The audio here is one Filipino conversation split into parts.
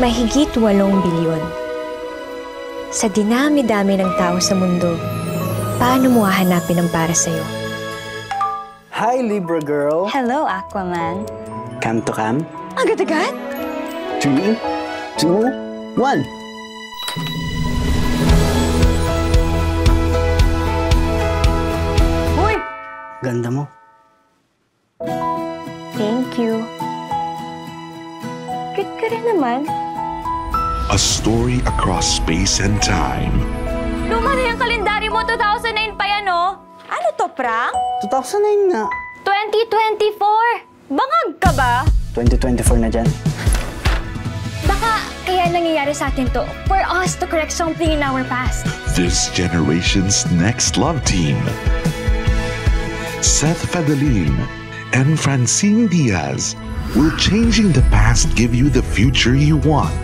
mahigit 8 bilyon. Sa dinami-dami ng tao sa mundo, paano mo hahanapin ang para sa'yo? Hi, Libra girl. Hello, Aquaman. Come to come? Agad-agad? 3, 2, 1. Uy! Ganda mo. Thank you. Cute ka rin naman. A story across space and time. Luma na yung kalendaryo mo, 2009 pa yan, oh. Ano to, prank? 2009 nga. 2024! Bangag ka ba? 2024 na dyan. Baka kaya nangyayari sa atin to for us to correct something in our past. This generation's next love team. Seth Fadalin and Francine Diaz will changing the past give you the future you want.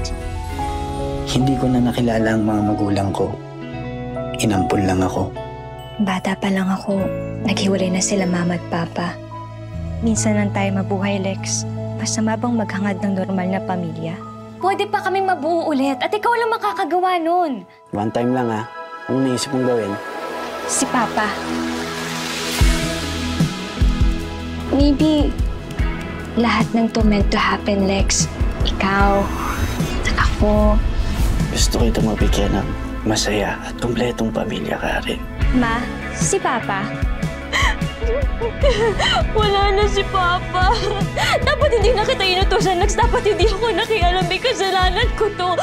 Hindi ko na nakilala ang mga magulang ko. Inampun lang ako. Bata pa lang ako, naghiwalay na sila mama at papa. Minsan lang tayo mabuhay, Lex. Masama bang maghangad ng normal na pamilya? Pwede pa kaming mabuo ulit at ikaw lang makakagawa nun. One time lang ha. Anong naisip mong gawin? Si Papa. Maybe lahat ng to meant to happen, Lex. Ikaw, at ako. Gusto kita mabigyan ng masaya at kumpletong pamilya ka rin. Ma, si Papa. Wala na si Papa. Dapat hindi na kita inutusan, Lex. Dapat hindi ako nakialam. May kasalanan ko to.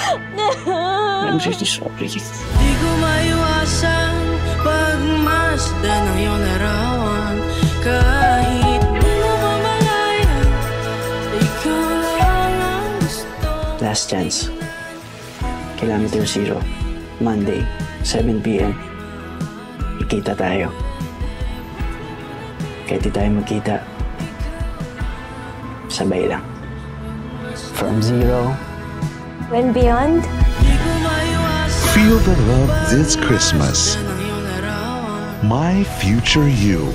I'm really sorry. Di ko maiwasan pagmasdan ng iyong larawan. Kahit di mo mamalayan, ikaw lang ang gusto. Last chance. Kilometer 0. Monday, 7 p.m. Ikita tayo. Kahit di tayo magkita, sabay lang. From 0. When beyond? Feel the love this Christmas. My Future You.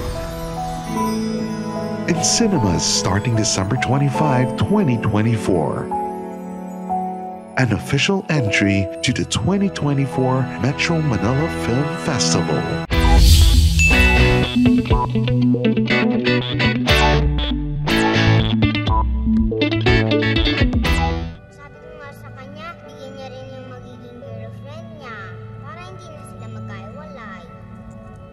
In cinemas starting December 25, 2024. An official entry to the 2024 Metro Manila Film Festival. Sabi ko nga sa kanya, bigyan niya rin yung magiging girlfriend niya para hindi na sila magkahiwalay.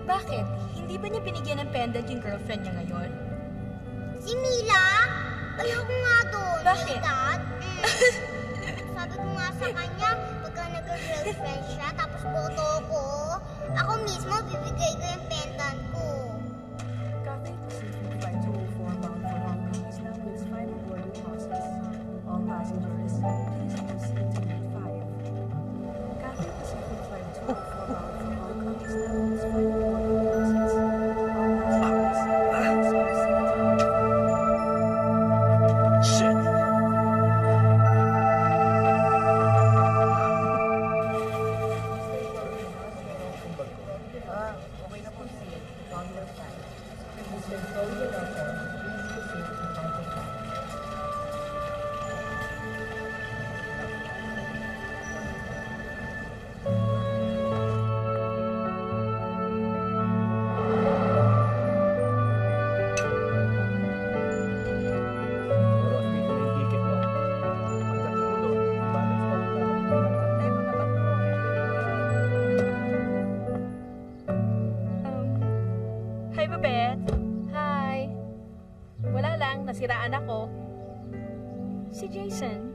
Bakit? Hindi ba niya binigyan ng pendant yung girlfriend niya ngayon? Si Mila? Ayoko nga doon. Bakit? Dad? Sabi ko nga sa kanya, pagka nag-girlfriend siya, tapos boto ko, ako mismo bibigay ko yung pendant ko. Cathay Pacific Flight 204 bound for Hong Kong is now in its final boarding process. All passengers, please proceed to gate 5. Cathay Pacific Flight 204 bound for Hong Kong is now in its final boarding process. All passengers, please proceed to gate 5. Shit. Hi, Babette. Hi. Wala lang, nasiraan ako. Si Jason.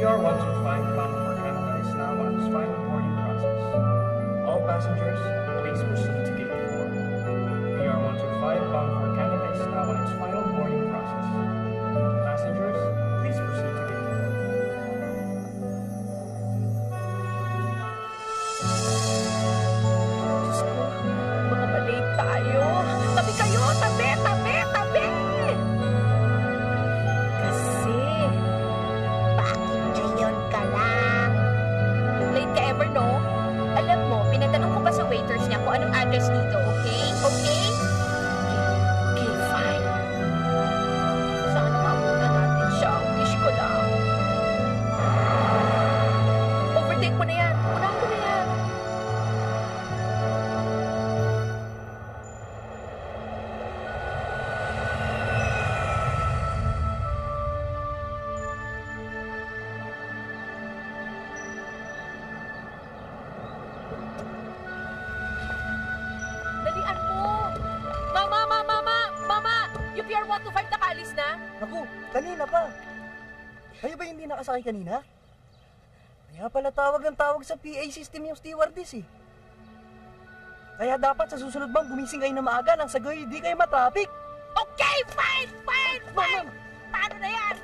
PR 125 bound for Canada is now on its final boarding process. All passengers, please proceed to gate 4. PR 125 bound for Canada is now on its final boarding process. Passengers, please proceed to gate 4. Yung PR 125 nakaalis na? Naku, kanina pa. Kayo ba hindi nakasakay kanina? Kaya pala tawag ng tawag sa PA system yung stewardess eh. Kaya dapat sa susunod bang gumising kayo na maaga nang sa gayon hindi kayo matraffic. Okay, fine! Ma'am! Paano na yan?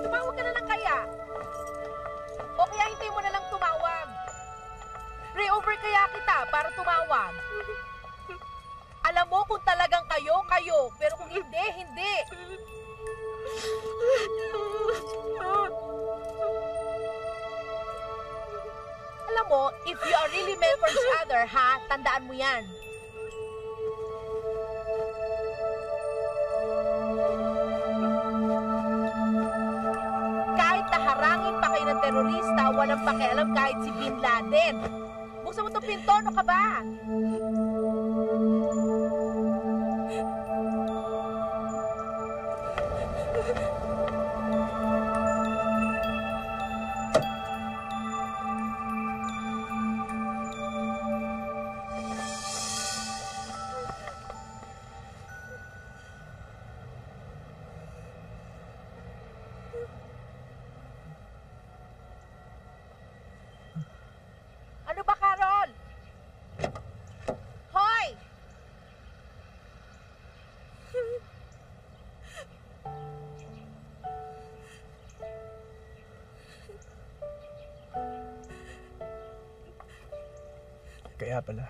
Tumawag ka na lang kaya? O kaya hintayin mo na lang tumawag? Re-over kaya kita para tumawag? Alam mo kung talagang kayo. Pero kung hindi. Alam mo, if you are really meant for each other, ha? Tandaan mo yan. Kahit naharangin pa kayo ng terorista, walang pakialam kahit si Bin Laden. Buksan mo itong pinto, ano ka ba? Ano ba, Carol? Hoy! Kaya pala,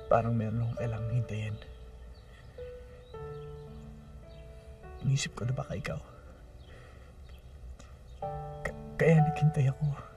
parang meron akong kailangang hintayin. Inisip ko na baka ikaw. Kaya naghintay ako.